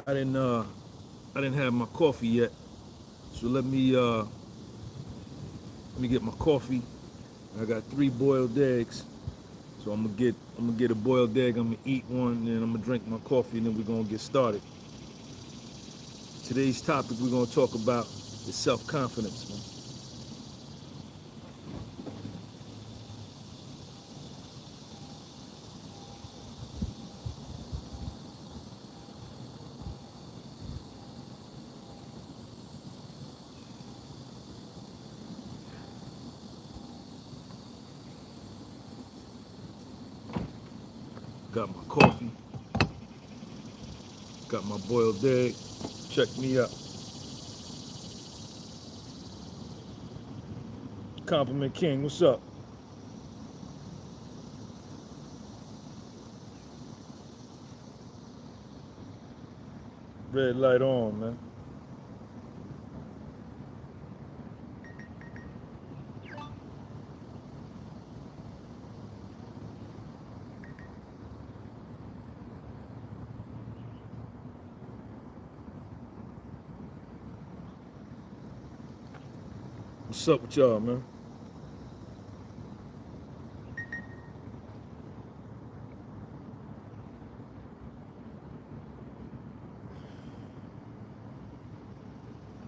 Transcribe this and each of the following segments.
I didn't have my coffee yet, so let me get my coffee. I got 3 boiled eggs, so I'm gonna get a boiled egg. I'm gonna eat one, and then I'm gonna drink my coffee, and then we're gonna get started. Today's topic we're gonna talk about is self-confidence, man. Got my coffee, got my boiled egg. Check me out. Compliment King, what's up? Red light on, man. What's up with y'all, man?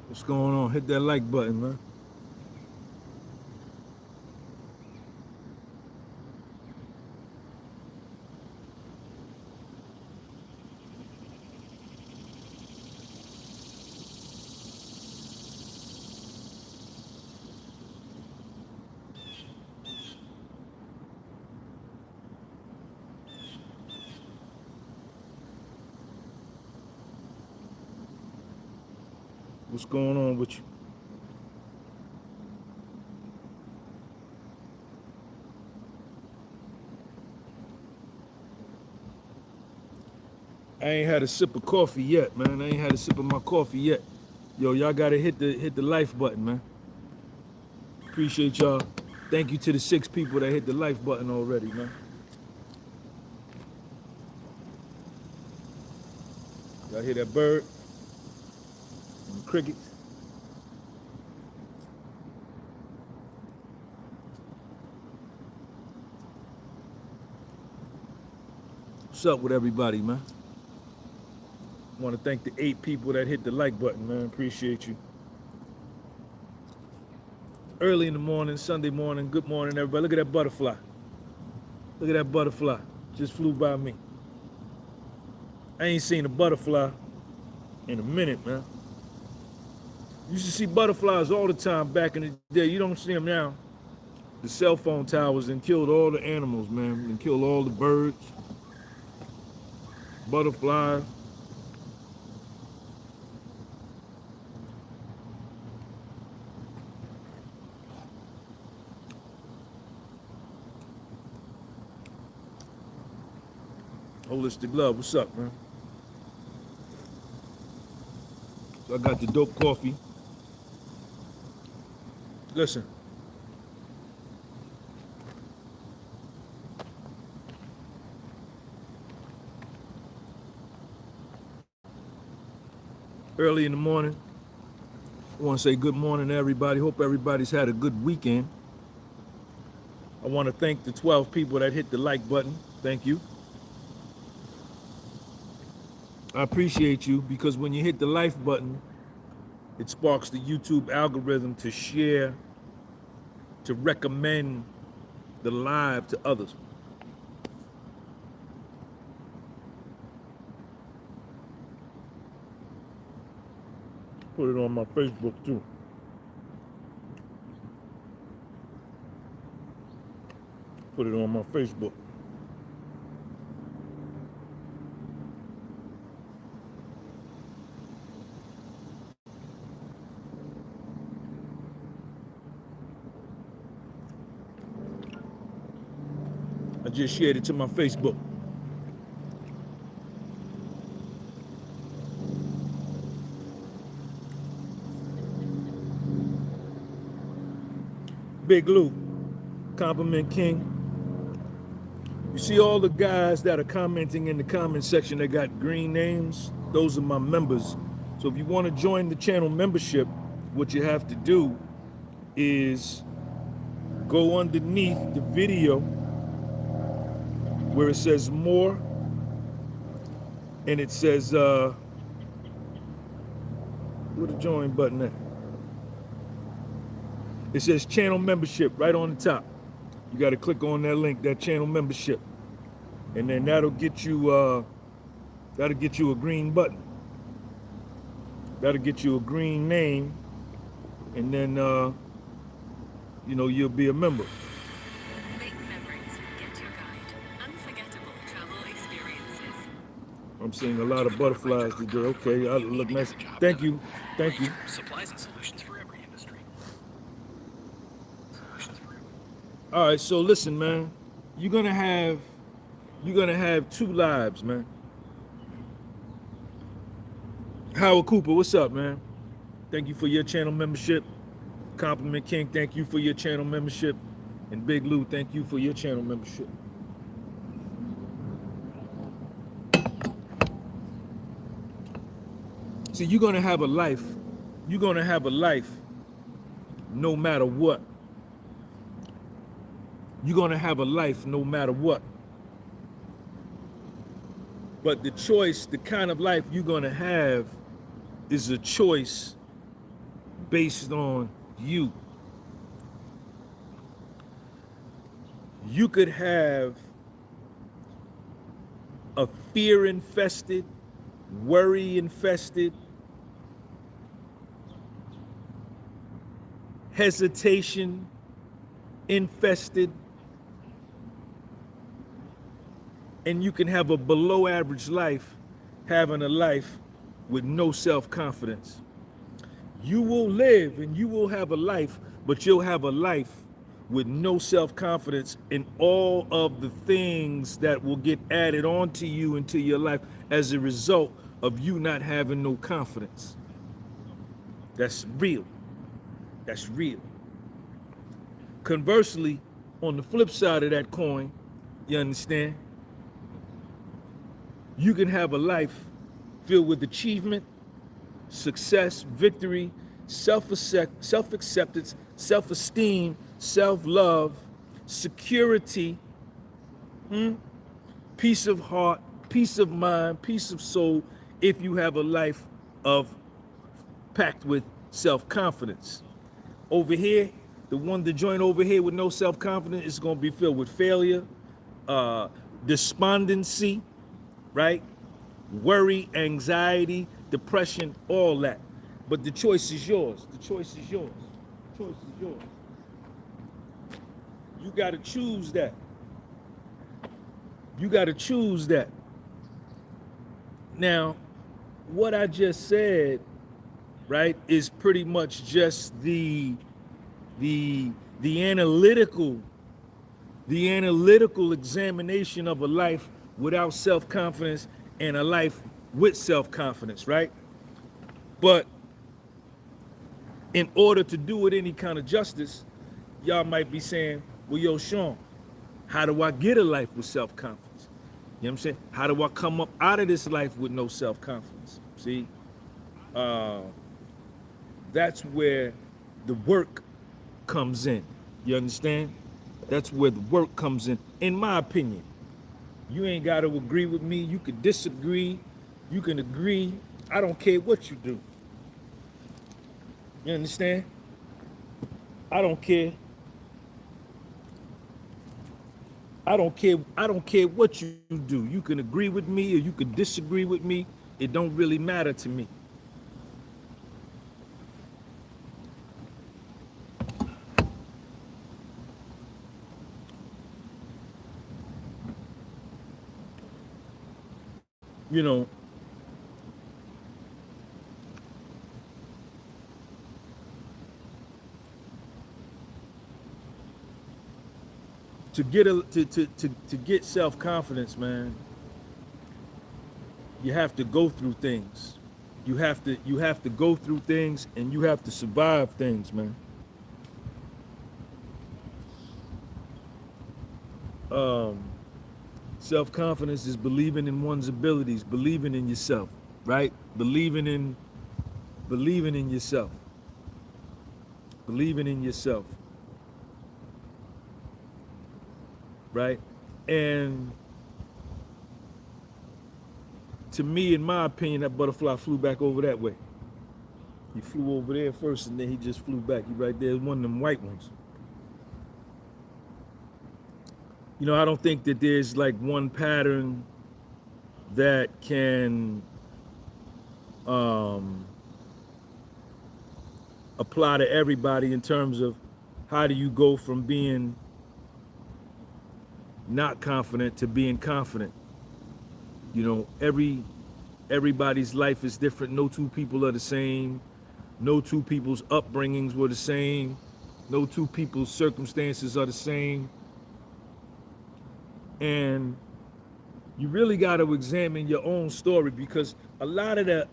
What's going on? Hit that like button, man. What's going on with you? I ain't had a sip of coffee yet, man. I ain't had a sip of my coffee yet. Yo, y'all gotta hit the life button, man. Appreciate y'all. Thank you to the 6 people that hit the life button already, man. Y'all hear that bird? And the crickets? What's up with everybody, man? Want to thank the 8 people that hit the like button, man. Appreciate you. Early in the morning, Sunday morning. Good morning, everybody. Look at that butterfly. Look at that butterfly. Just flew by me. I ain't seen a butterfly in a minute, man. You used to see butterflies all the time back in the day. You don't see them now. The cell phone towers and killed all the animals, man. And killed all the birds, butterflies. Holistic Love, what's up, man? So I got the dope coffee. Listen. Early in the morning. I want to say good morning to everybody. Hope everybody's had a good weekend. I want to thank the 12 people that hit the like button. Thank you. I appreciate you because when you hit the like button, it sparks the YouTube algorithm to share, to recommend the live to others. Put it on my Facebook too. Put it on my Facebook. I just shared it to my Facebook. Big Lou, Compliment King. You see all the guys that are commenting in the comment section that got green names? Those are my members. So if you want to join the channel membership, what you have to do is go underneath the video where it says more, and it says, where the join button at? It says channel membership right on the top. You got to click on that link, that channel membership, and then that'll get you a green button. That'll get you a green name, and then you know, you'll be a member. Make memories, get your guide. Unforgettable travel experiences. I'm seeing a lot of butterflies today. Okay, I look nice. Thank you, thank you. Supplies and solutions for every industry. All right, so listen, man. You're gonna have 2 lives, man. Howard Cooper, what's up, man? Thank you for your channel membership. Compliment King, thank you for your channel membership. And Big Lou, thank you for your channel membership. See, you're gonna have a life. You're gonna have a life no matter what. You're gonna have a life no matter what. But the choice, the kind of life you're gonna have is a choice based on you. You could have a fear-infested, worry-infested, hesitation-infested, and you can have a below-average life having a life with no self-confidence. You will live and you will have a life, but you'll have a life with no self-confidence in all of the things that will get added onto you into your life as a result of you not having no confidence. That's real. That's real. Conversely, on the flip side of that coin, you understand? You can have a life filled with achievement, success, victory, self-acceptance, self-esteem, self-love, security, peace of heart, peace of mind, peace of soul, if you have a life packed with self-confidence. Over here, the joint over here with no self-confidence is going to be filled with failure, despondency, right? Worry, anxiety, depression, all that. But the choice is yours. The choice is yours. The choice is yours. You got to choose that. You got to choose that. Now, what I just said, right, is pretty much just the analytical examination of a life without self-confidence and a life with self-confidence, right? But in order to do it any kind of justice, y'all might be saying, well, yo, Sean, how do I get a life with self-confidence? You know what I'm saying? How do I come up out of this life with no self-confidence? See, that's where the work comes in. You understand? That's where the work comes in my opinion. You ain't got to agree with me. You can disagree. You can agree. I don't care what you do. You understand? I don't care. I don't care what you do. You can agree with me or you can disagree with me. It don't really matter to me. You know, to get self-confidence, man, you have to go through things. You have to go through things and you have to survive things, man. Self-confidence is believing in one's abilities, believing in yourself, right? Believing in yourself. Believing in yourself. Right? And to me, in my opinion, that butterfly flew back over that way. He flew over there first and then he just flew back. He right there, one of them white ones. You know, I don't think that there's like one pattern that can apply to everybody in terms of how do you go from being not confident to being confident. You know, everybody's life is different. No two people are the same. No two people's upbringings were the same. No two people's circumstances are the same. And you really got to examine your own story, because a lot of the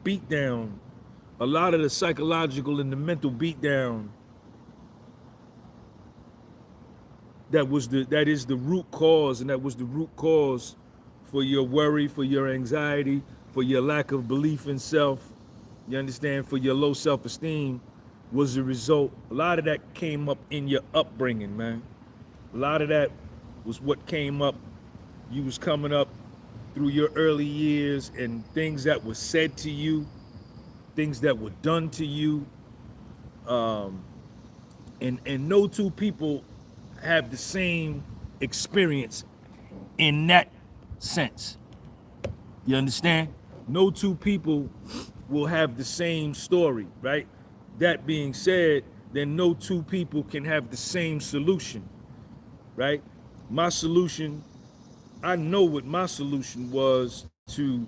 beatdown, a lot of the psychological and the mental beatdown that is the root cause, and that was the root cause for your worry, for your anxiety, for your lack of belief in self, you understand, for your low self-esteem, was the result. A lot of that came up in your upbringing, man. A lot of that was what came up. You was coming up through your early years, and things that were said to you, things that were done to you, and no two people have the same experience in that sense. You understand? No two people will have the same story, right? That being said, then no two people can have the same solution, right? My solution, I know what my solution was to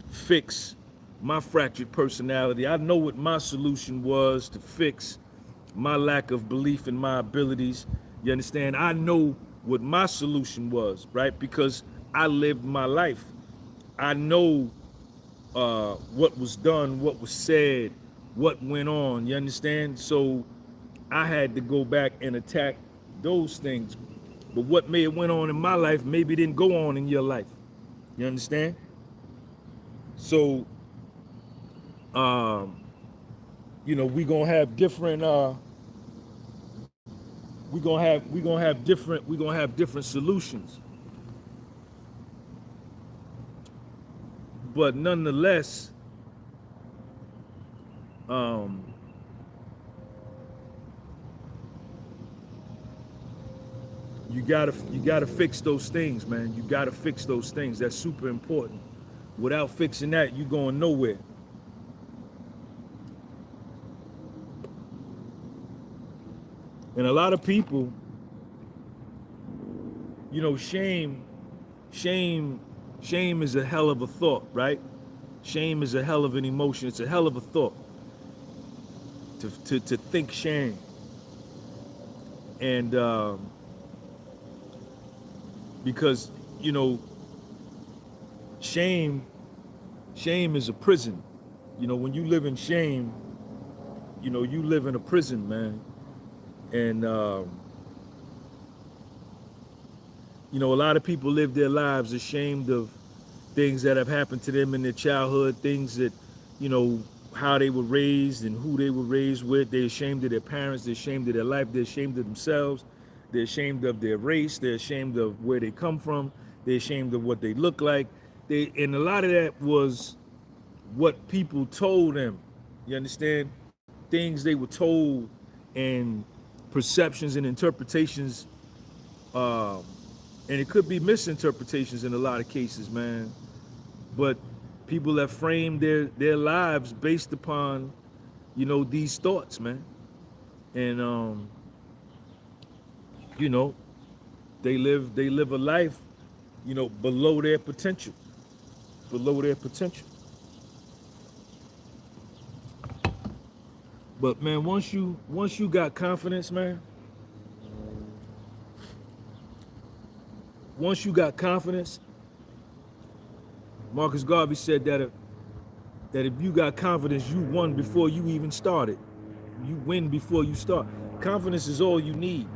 fix my fractured personality. I know what my solution was to fix my lack of belief in my abilities. You understand? I know what my solution was, right? Because I lived my life. I know what was done, what was said, what went on. You understand? So I had to go back and attack those things. But what may have went on in my life maybe didn't go on in your life. You understand? So, you know, we gonna have different. We gonna have different solutions. But nonetheless, you gotta fix those things, man. You gotta fix those things. That's super important. Without fixing that, you going nowhere. And a lot of people, you know, shame is a hell of a thought, right? Shame is a hell of an emotion. It's a hell of a thought to think shame. And because, you know, shame is a prison. You know, when you live in shame, you know, you live in a prison, man. And you know, a lot of people live their lives ashamed of things that have happened to them in their childhood, things that, you know, how they were raised and who they were raised with. They're ashamed of their parents, they're ashamed of their life, they're ashamed of themselves, they're ashamed of their race, they're ashamed of where they come from, they're ashamed of what they look like. And a lot of that was what people told them. You understand? Things they were told, and perceptions and interpretations, and it could be misinterpretations in a lot of cases, man. But people have framed their lives based upon, you know, these thoughts, man. And you know, they live a life, you know, below their potential. Below their potential. But man, once you got confidence, man, once you got confidence, Marcus Garvey said that if you got confidence, you won before you even started. You win before you start. Confidence is all you need,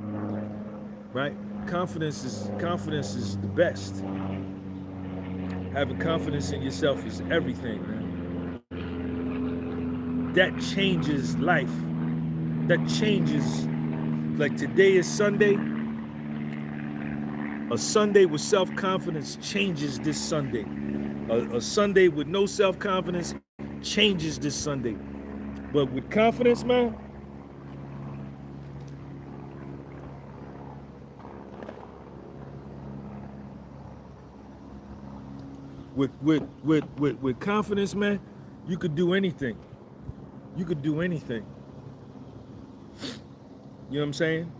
right? Confidence is the best. Having confidence in yourself is everything, man. That changes life. That changes. Like today is Sunday. A Sunday with self-confidence changes this Sunday. A Sunday with no self-confidence changes this Sunday. But with confidence, man, with confidence, man, you could do anything. You could do anything. You know what I'm saying?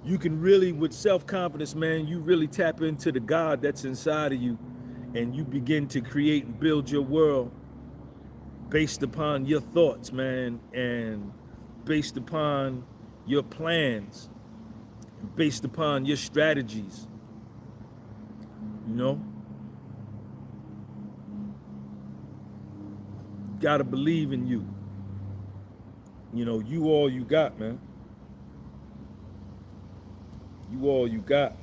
You can really, with self-confidence, man, you really tap into the God that's inside of you, and you begin to create and build your world based upon your thoughts, man, and based upon your plans, based upon your strategies. You know? Gotta believe in you. You know, you all you got, man. You all you got.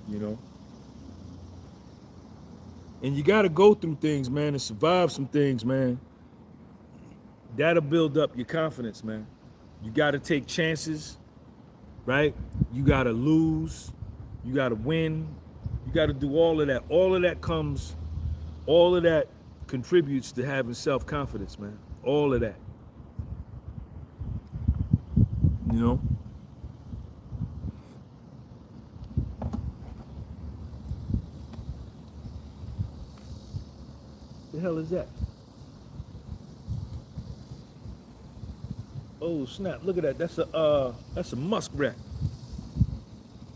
You know? And you gotta go through things, man, and survive some things, man. That'll build up your confidence, man. You gotta take chances, right? You gotta lose. You gotta win. You gotta do all of that. All of that contributes to having self-confidence, man. All of that. You know? The hell is that? Oh snap, look at that. That's a muskrat.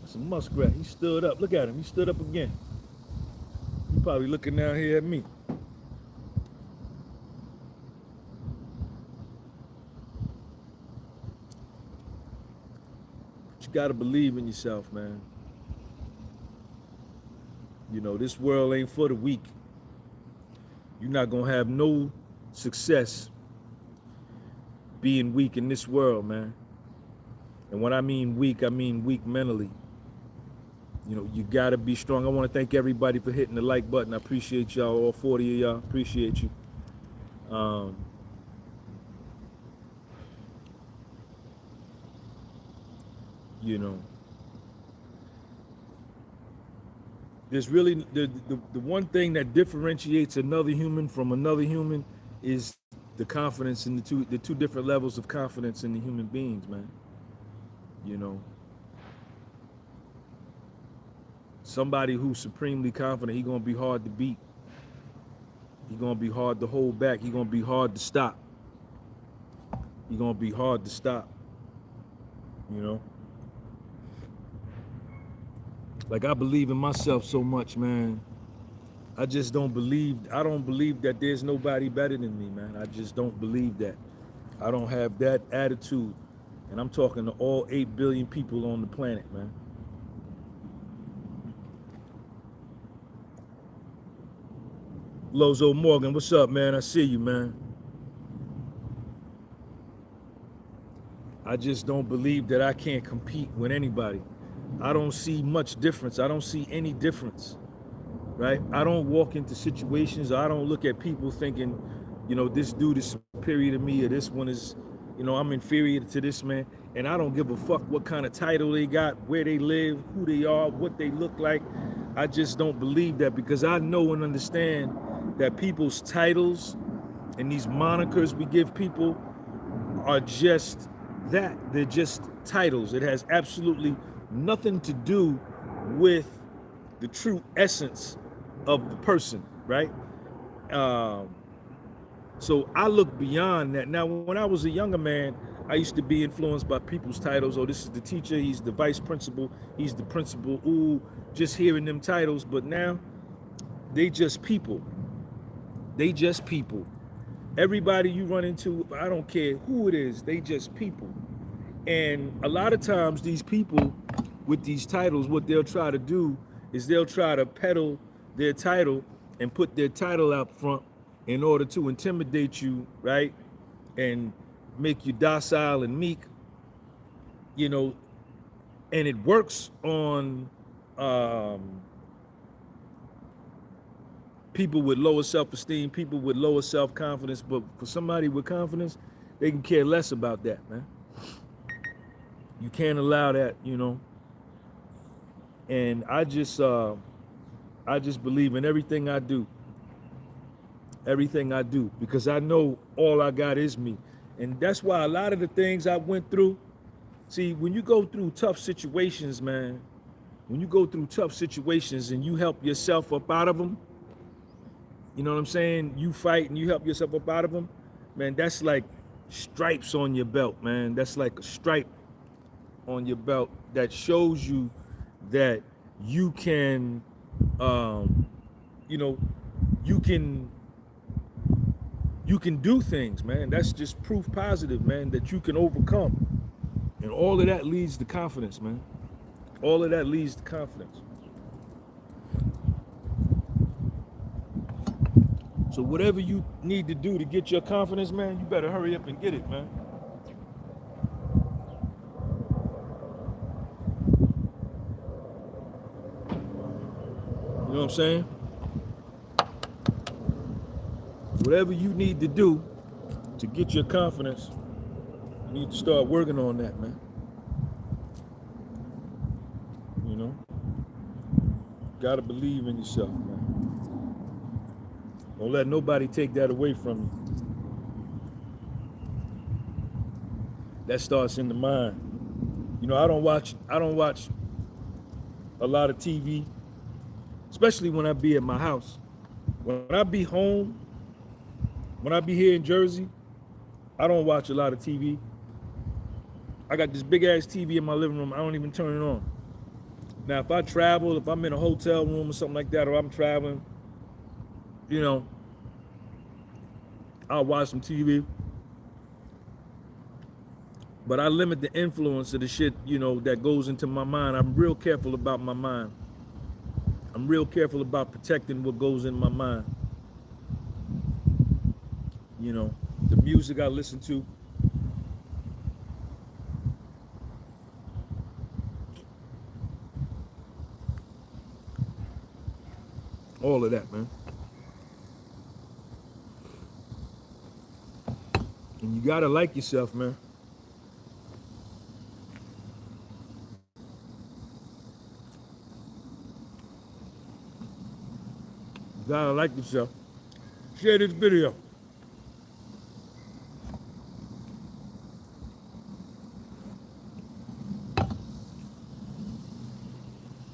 That's a muskrat. He stood up. Look at him. He stood up again. He's probably looking down here at me. But you gotta believe in yourself, man. You know, this world ain't for the weak. You're not gonna have no success being weak in this world, man. And when I mean weak mentally. You know, you gotta be strong. I want to thank everybody for hitting the like button. I appreciate y'all, all 40 of y'all. Appreciate you. You know, there's really the one thing that differentiates another human from another human is the confidence in the two different levels of confidence in the human beings, man. You know, somebody who's supremely confident, he's gonna be hard to beat. He's gonna be hard to hold back. He's gonna be hard to stop. He's gonna be hard to stop. You know? Like, I believe in myself so much, man. I don't believe that there's nobody better than me, man. I just don't believe that. I don't have that attitude. And I'm talking to all 8 billion people on the planet, man. Lozo Morgan, what's up, man? I see you, man. I just don't believe that I can't compete with anybody. I don't see much difference. I don't see any difference, right? I don't walk into situations. I don't look at people thinking, you know, this dude is superior to me or this one is, you know, I'm inferior to this man. And I don't give a fuck what kind of title they got, where they live, who they are, what they look like. I just don't believe that, because I know and understand that people's titles and these monikers we give people are just that. They're just titles. It has absolutely nothing to do with the true essence of the person, right? So I look beyond that. Now, when I was a younger man, I used to be influenced by people's titles. Oh, this is the teacher, he's the vice principal, he's the principal. Ooh, just hearing them titles. But now, they just people. They just people. Everybody you run into, I don't care who it is, they just people. And a lot of times these people with these titles, what they'll try to do is they'll try to peddle their title and put their title out front in order to intimidate you, right? And make you docile and meek, you know. And it works on um, people with lower self-esteem, people with lower self-confidence. But for somebody with confidence, they can care less about that, man. You can't allow that, you know. And I just believe in everything I do. Everything I do, because I know all I got is me. And that's why a lot of the things I went through, see, when you go through tough situations, man, when you go through tough situations and you help yourself up out of them, you know what I'm saying? You fight and you help yourself up out of them, man, that's like stripes on your belt, man. That's like a stripe on your belt that shows you that you can, you know, you can do things, man. That's just proof positive, man, that you can overcome. And all of that leads to confidence, man. All of that leads to confidence. So whatever you need to do to get your confidence, man, you better hurry up and get it, man. You know what I'm saying? Whatever you need to do to get your confidence, you need to start working on that, man. You know? Gotta believe in yourself, man. Don't let nobody take that away from you. That starts in the mind. You know, I don't watch a lot of TV, especially when I be at my house. When I be home, when I be here in Jersey, I don't watch a lot of TV. I got this big ass TV in my living room. I don't even turn it on. Now, if I travel, if I'm in a hotel room or something like that, or I'm traveling, you know, I'll watch some TV. But I limit the influence of the shit, you know, that goes into my mind. I'm real careful about my mind. I'm real careful about protecting what goes in my mind. You know, the music I listen to. All of that, man. And you gotta like yourself, man. You gotta like yourself. Share this video.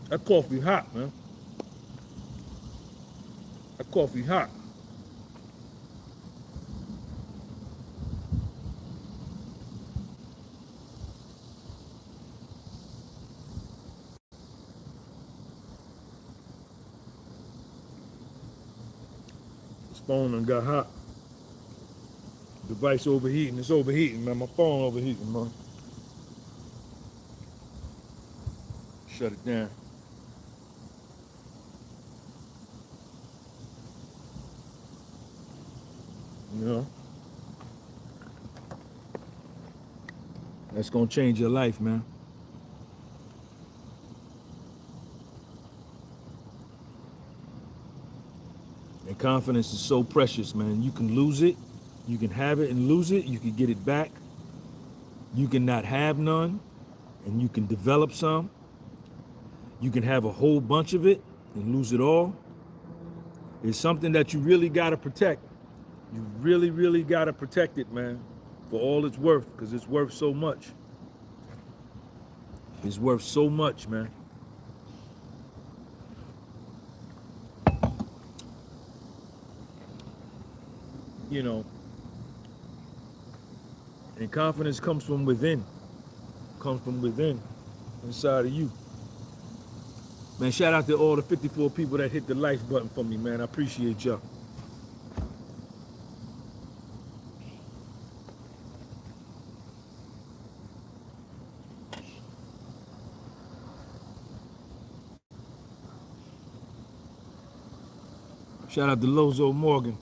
That coffee hot, man. That coffee hot. This phone done got hot. Device overheating. It's overheating, man. My phone overheating, man. Shut it down. You know? That's gonna change your life, man. And confidence is so precious, man. You can lose it. You can have it and lose it. You can get it back. You can not have none, and you can develop some. You can have a whole bunch of it and lose it all. It's something that you really got to protect. You really, really got to protect it, man, for all it's worth, because it's worth so much. It's worth so much, man. You know, and confidence comes from within. Comes from within, inside of you. Man, shout out to all the 54 people that hit the like button for me, man. I appreciate y'all. Shout out to Lozo Morgan.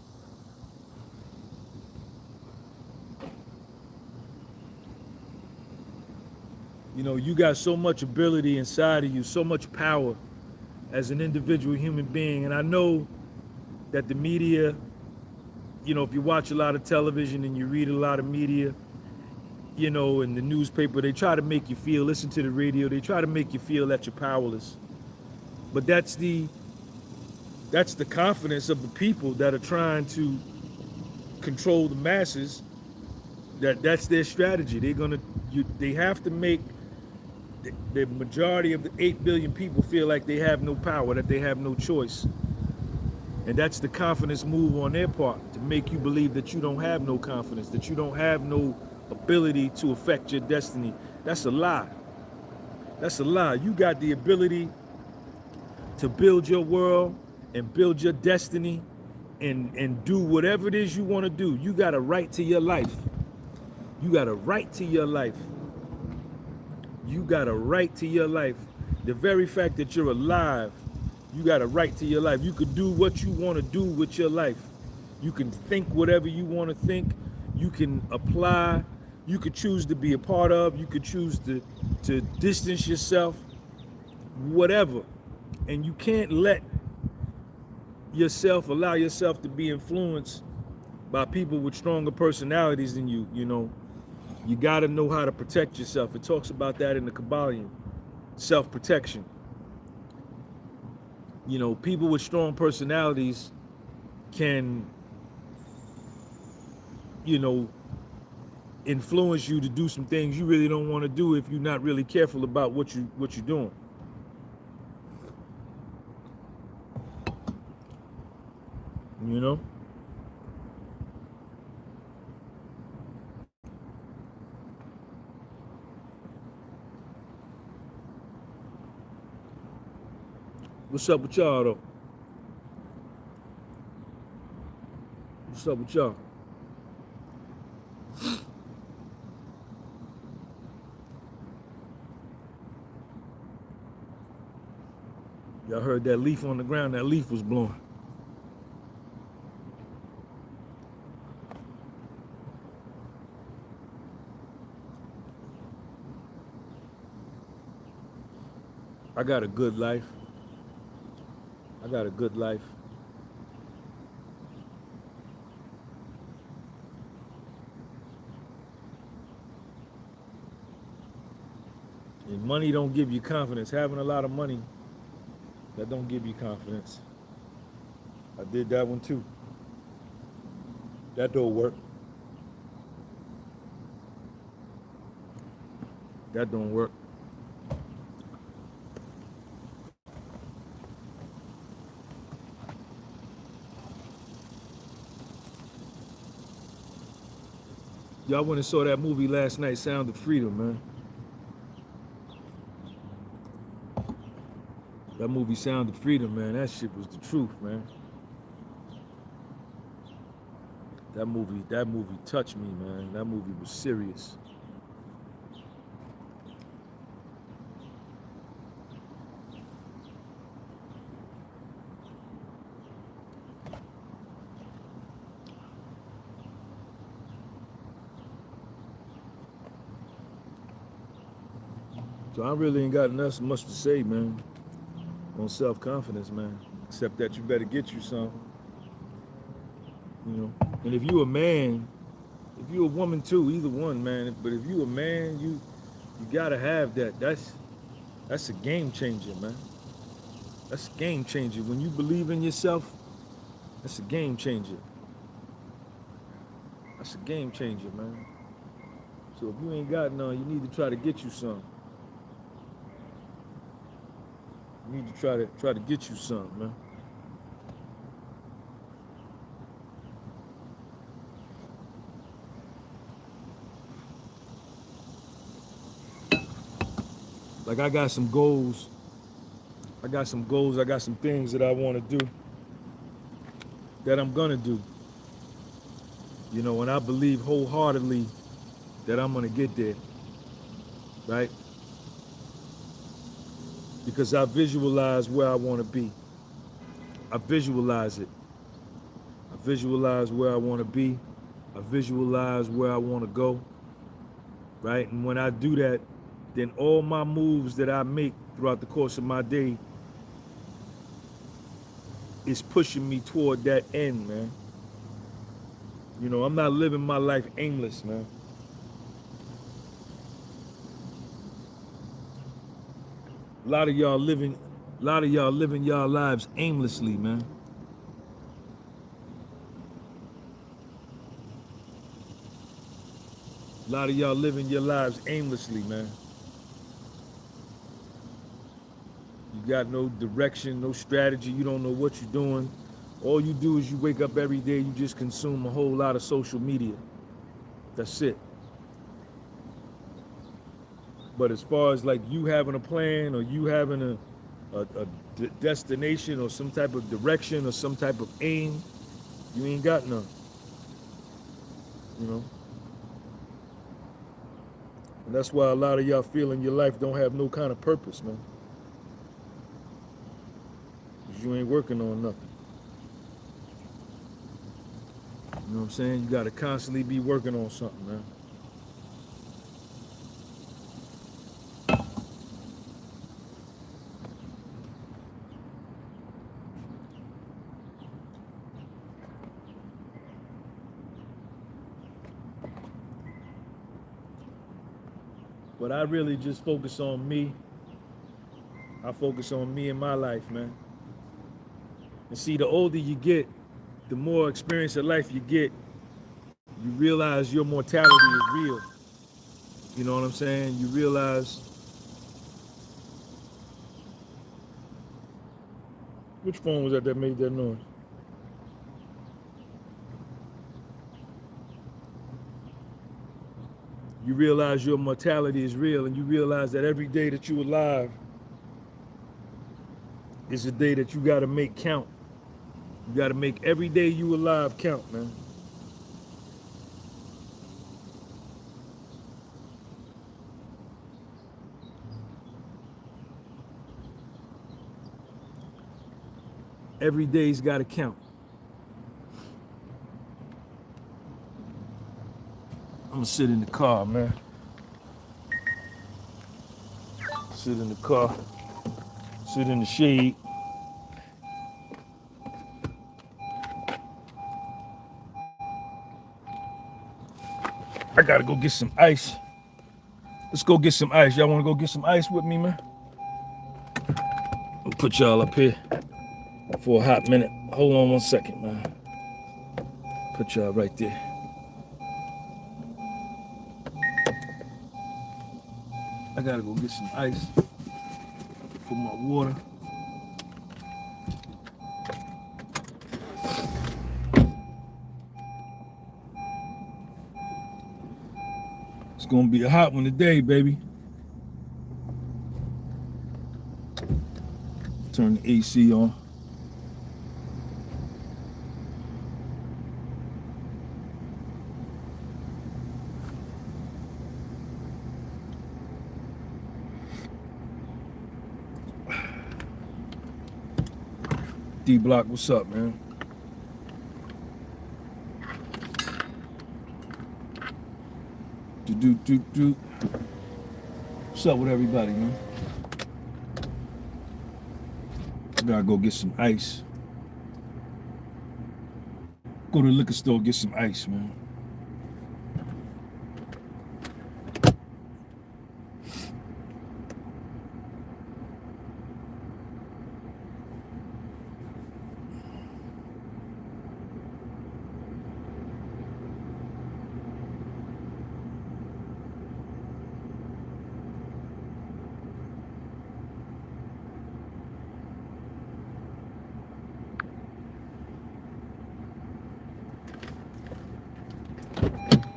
You You got so much ability inside of you, so much power as an individual human being. And I know that the media, if you watch a lot of television and you read a lot of media, in the newspaper, they try to make you feel, listen to the radio, they try to make you feel that you're powerless. But that's the confidence of the people that are trying to control the masses. That's their strategy. They have to make the majority of the 8 billion people feel like they have no power, that they have no choice. And that's the confidence move on their part, to make you believe that you don't have no confidence, that you don't have no ability to affect your destiny. That's a lie. That's a lie. You got the ability to build your world and build your destiny and do whatever it is you want to do. You got a right to your life. You got a right to your life. You got a right to your life. The very fact that you're alive, you got a right to your life. You could do what you want to do with your life. You can think whatever you want to think. You can apply. You could choose to be a part of. You could choose to distance yourself, whatever. And you can't allow yourself to be influenced by people with stronger personalities than you. You got to know how to protect yourself. It talks about that in the Kabbalion, self-protection. People with strong personalities can, influence you to do some things you really don't want to do if you're not really careful about what you're doing. What's up with y'all, though? What's up with y'all? Y'all heard that leaf on the ground? That leaf was blowing. I got a good life. I got a good life. And money don't give you confidence. Having a lot of money, that don't give you confidence. I did that one too. That don't work. That don't work. Y'all went and saw that movie last night, Sound of Freedom, man. That movie, Sound of Freedom, man, that shit was the truth, man. That movie touched me, man. That movie was serious. So I really ain't got much to say, man, on self-confidence, man, except that you better get you some. And if you a man, if you a woman too, either one, man, but if you a man, you gotta have that. That's a game changer, man. That's a game changer. When you believe in yourself, that's a game changer. That's a game changer, man. So if you ain't got none, you need to try to get you some. You need to try to get you some, man. Like I got some goals. I got some things that I want to do, that I'm gonna do. And I believe wholeheartedly that I'm gonna get there, right? Because I visualize where I want to be. I visualize it. I visualize where I want to be. I visualize where I want to go, right? And when I do that, then all my moves that I make throughout the course of my day is pushing me toward that end, man. You know, I'm not living my life aimless, man. A lot of y'all living y'all lives aimlessly, man. A lot of y'all living your lives aimlessly, man. You got no direction, no strategy. You don't know what you're doing. All you do is you wake up every day, you just consume a whole lot of social media. That's it. But as far as like you having a plan or you having a destination or some type of direction or some type of aim, you ain't got none. You know? And that's why a lot of y'all feel in your life don't have no kind of purpose, man. Because you ain't working on nothing. You know what I'm saying? You got to constantly be working on something, man. But I really just focus on me. I focus on me and my life, man. And see, the older you get, the more experience of life you get, you realize your mortality is real. You know what I'm saying? You realize which phone was that made that noise? You realize your mortality is real, and you realize that every day that you're alive is a day that you got to make count. You got to make every day you alive count, man. Every day's got to count. I'm gonna sit in the car, man. Sit in the car. Sit in the shade. I gotta go get some ice. Let's go get some ice. Y'all wanna go get some ice with me, man? I'll put y'all up here for a hot minute. Hold on 1 second, man. Put y'all right there. I gotta go get some ice for my water. It's gonna be a hot one today, baby. Turn the AC on. D-Block, what's up, man? Do. What's up with everybody, man? I gotta go get some ice. Go to the liquor store, get some ice, man.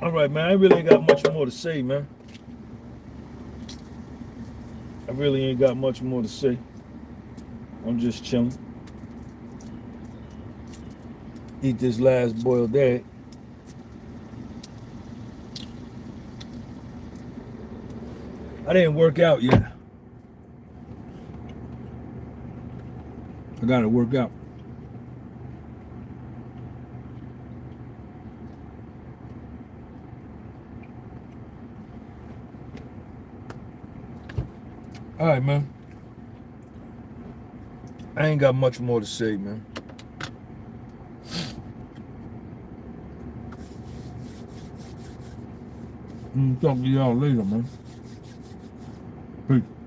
All right, man, I really ain't got much more to say, man. I really ain't got much more to say. I'm just chilling. Eat this last boiled egg. I didn't work out yet. I gotta work out. All right, man. I ain't got much more to say, man. Talk to y'all later, man. Peace.